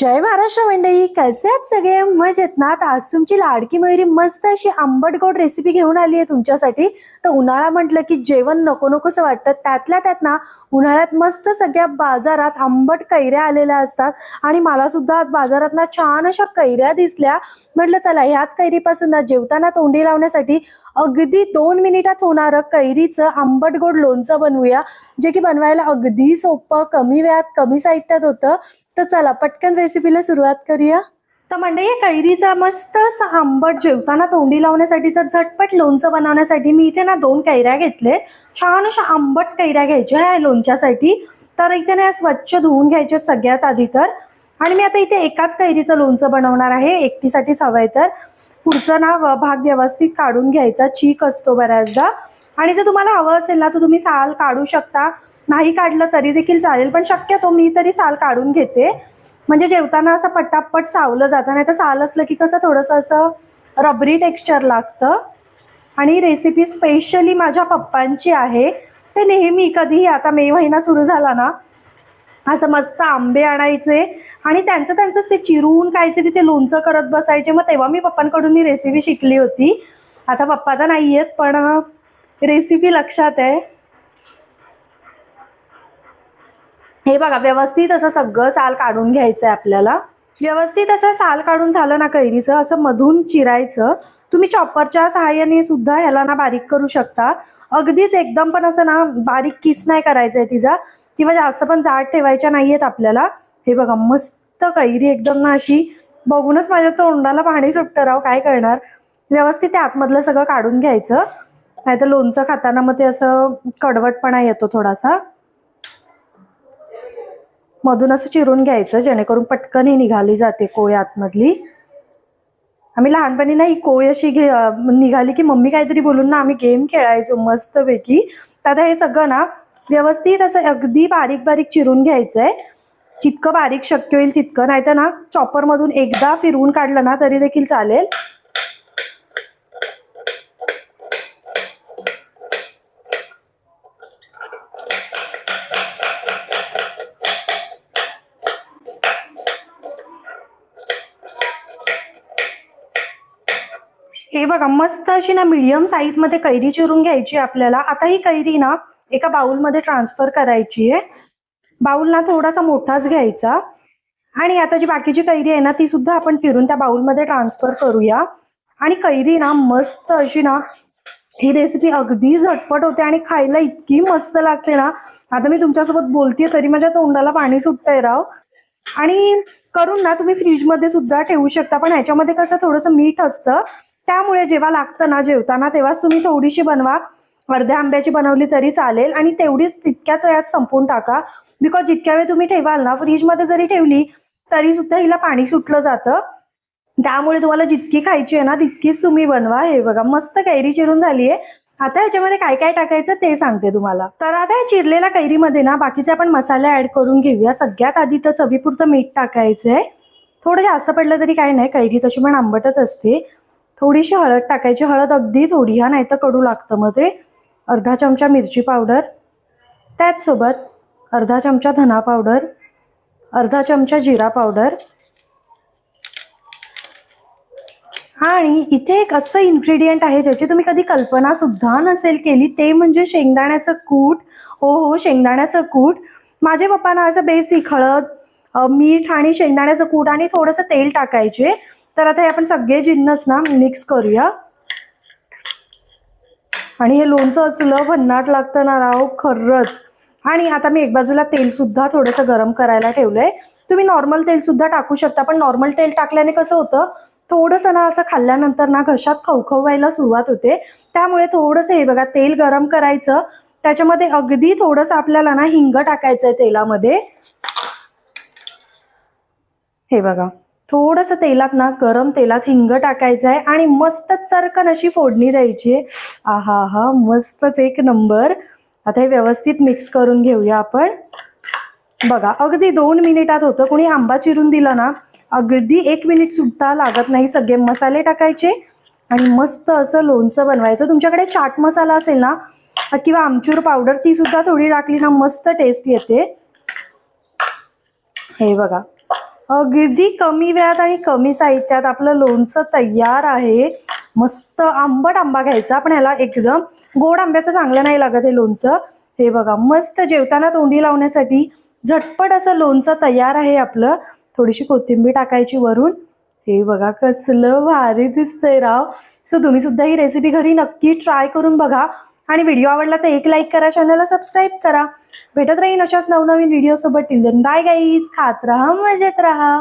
जय महाराष्ट्र मंडळी, कसे आहात सगळे? मजेत ना? तर आज तुमची लाडकी मयुरी मस्त अशी आंबट गोड रेसिपी घेऊन आली आहे तुमच्यासाठी. तर उन्हाळा म्हटलं की जेवण नको नकोसं वाटतं. त्यातल्या त्यात ना उन्हाळ्यात मस्त सगळ्या बाजारात आंबट कैऱ्या आलेल्या असतात आणि मला सुद्धा आज बाजारात ना छान अशा कैऱ्या दिसल्या. म्हटलं चला ह्याच कैरीपासून ना जेवताना तोंडी लावण्यासाठी अगदी 2 मिनिटात होणारं कैरीचं आंबट गोड लोणचं बनवूया, जे की बनवायला अगदी सोपं, कमी वेळात कमी साहित्यात होतं. तर चला पटकन रेसिपीला सुरुवात करूया. तर मंडळी, कैरीचा मस्त आंबट जेवताना तोंडी लावण्यासाठीचं झटपट लोणचं बनवण्यासाठी मी इथे ना 2 कैऱ्या घेतले. छान अशा आंबट कैऱ्या घ्यायच्या आहे लोणच्यासाठी. तर इथे ना स्वच्छ धुवून घ्यायचे सगळ्यात आधी तर. आणि मी आता इथे एकाच कैरीचं लोणचं बनवणार आहे, एकटीसाठीच हवंय. तर पुढचा ना भाग व्यवस्थित काढून घ्यायचा, चीक असतो बऱ्याचदा. आणि जर तुम्हाला हवं असेल ना तर तुम्ही साल काढू शकता, नाही काढलं तरी देखील चालेल, पण शक्यतो मी तरी साल काढून घेते, म्हणजे जेवताना असं पटापट चावलं जातं. नाही तर साल असलं की कसं थोडंसं असं रबरी टेक्स्चर लागतं. आणि रेसिपी स्पेशली माझ्या पप्पांची आहे. ते नेहमी कधीही, आता मे महिना सुरू झाला ना, असं मस्त आंबे आणायचे आणि त्यांचंच ते चिरून काहीतरी ते लोणचं करत बसायचे. मग तेव्हा मी पप्पांकडून ही रेसिपी शिकली होती. आता पप्पा तर नाही आहेत, पण रेसिपी लक्षात आहे. हे बघा, व्यवस्थित असं सगळं साल काढून घ्यायचं आहे आपल्याला. व्यवस्थित असं साल काढून झालं ना कैरीचं, असं मधून चिरायचं. तुम्ही चॉपरच्या सहाय्याने सुद्धा ह्याला ना बारीक करू शकता. अगदीच एकदम पण असं ना बारीक किस नाही करायचंय तिचा, किंवा जास्त पण जाड ठेवायच्या नाहीयेत आपल्याला. हे बघा, मस्त कैरी एकदम ना अशी बघूनच माझ्या तोंडाला पाणी सुटतं राव, काय करणार. व्यवस्थित ते आतमधलं सगळं काढून घ्यायचं, नाहीतर लोणचं खाताना मग ते असं कडवटपणा येतो थोडासा. मधून असं चिरून घ्यायचं, जेणेकरून पटकन ही निघाली जाते कोय आतमधली. आम्ही लहानपणी ना ही कोय अशी निघाली की मम्मी काहीतरी बोलून ना आम्ही गेम खेळायचो मस्तपैकी. तर आता हे सगळं ना व्यवस्थित असं अगदी बारीक बारीक चिरून घ्यायचंय, जितकं बारीक शक्य होईल तितकं. नाही तर ना चॉपर मधून एकदा फिरवून काढलं ना तरी देखील चालेल. हे बघा, मस्त अशी ना मीडियम साईज मध्ये कैरी चिरून घ्यायची आपल्याला. आता ही कैरी ना एका बाउल मध्ये ट्रान्सफर करायची आहे. बाउल ना थोडासा मोठाच घ्यायचा. आणि आता जी बाकीची कैरी आहे ना ती सुद्धा आपण चिरून त्या बाउल मध्ये ट्रान्सफर करूया. आणि कैरी ना मस्त अशी ना, ही रेसिपी अगदी झटपट होते आणि खायला इतकी मस्त लागते ना. आता मी तुमच्यासोबत बोलतेय तरी माझ्या तोंडाला पाणी सुटतंय राव. आणि करून ना तुम्ही फ्रीजमध्ये सुद्धा ठेवू शकता, पण ह्याच्यामध्ये कसं थोडंसं मीठ असतं, त्यामुळे जेव्हा लागतं ना जेवताना तेव्हाच तुम्ही थोडीशी बनवा. अर्ध्या आंब्याची बनवली तरी चालेल आणि तेवढीच तितक्याच वेळात संपवून टाका. बिकॉज जितक्या वेळ तुम्ही ठेवाल ना, फ्रीजमध्ये जरी ठेवली तरी सुद्धा हिला पाणी सुटलं जातं. त्यामुळे तुम्हाला जितकी खायची आहे ना तितकीच तुम्ही बनवा. हे बघा, मस्त कैरी चिरून झालीये. आता ह्याच्यामध्ये काय काय टाकायचं ते सांगते तुम्हाला. तर आता या चिरलेल्या कैरीमध्ये ना बाकीचे आपण मसाले ऍड करून घेऊया. सगळ्यात आधी तर चवीपुरतं मीठ टाकायचंय. थोडं जास्त पडलं तरी काही नाही, कैरी तशी पण आंबटच असते. थोडीशी हळद टाकायची, हळद अगदी थोडी, हा नाही तर कडू लागतं मग ते. अर्धा चमचा मिरची पावडर, त्याचसोबत अर्धा चमचा धना पावडर, अर्धा चमचा जिरा पावडर. आणि इथे एक असं इन्ग्रेडियंट आहे ज्याची तुम्ही कधी कल्पना सुद्धा नसेल केली, ते म्हणजे शेंगदाण्याचं कूट. हो, शेंगदाण्याचं कूट. माझे पप्पा ना असं बेसिक हळद, मीठ आणि शेंगदाण्याचं कूट आणि थोडंसं तेल टाकायचे. तर आता हे आपण सगळे जिन्नस ना मिक्स करूया. आणि हे लोणचं असलं भन्नाट लागतं ना राव, खरंच. आणि आता मी एक बाजूला तेल सुद्धा थोडंसं गरम करायला ठेवलंय. तुम्ही नॉर्मल तेल सुद्धा टाकू शकता, पण नॉर्मल तेल टाकल्याने कसं होतं, थोडंसं ना असं खाल्ल्यानंतर ना घशात खवखव व्हायला सुरुवात होते. त्यामुळे थोडंसं हे बघा, तेल गरम करायचं, त्याच्यामध्ये अगदी थोडंसं आपल्याला ना हिंग टाकायचंय तेलामध्ये. हे बघा, थोडंसं तेलात ना, गरम तेलात हिंग टाकायचं आहे आणि मस्त चरकन अशी फोडणी द्यायची. आहा हा, मस्तच एक नंबर. आता हे व्यवस्थित मिक्स करून घेऊया आपण. बघा, अगदी 2 मिनिटात होतं. कोणी आंबा चिरून दिला ना, अगदी 1 मिनिट सुद्धा लागत नाही. सगळे मसाले टाकायचे आणि मस्त असं लोणचं बनवायचं. तुमच्याकडे चाट मसाला असेल ना, किंवा आमचूर पावडर, ती सुद्धा थोडी टाकली ना मस्त टेस्ट येते. हे बघा, अगदी कमी वेळात आणि कमी साहित्यात आपलं लोणचं तयार आहे. मस्त आंबट आंबा घ्यायचा, पण ह्याला एकदम गोड आंब्याचं चांगलं नाही लागत हे लोणचं. हे बघा, मस्त जेवताना तोंडी लावण्यासाठी झटपट असं लोणचं तयार आहे आपलं. थोडीशी कोथिंबीर टाकायची वरून. हे बघा कसलं भारी दिसतंय राव. सो तुम्ही सुद्धा ही रेसिपी घरी नक्की ट्राय करून बघा. आणि व्हिडिओ आवडला तर एक लाईक करा, चॅनलला सबस्क्राईब करा. भेटत राहीन अशाच नवनवीन व्हिडिओ सोबत. टिल देन बाय गाईज, खात राहा, मजेत राहा.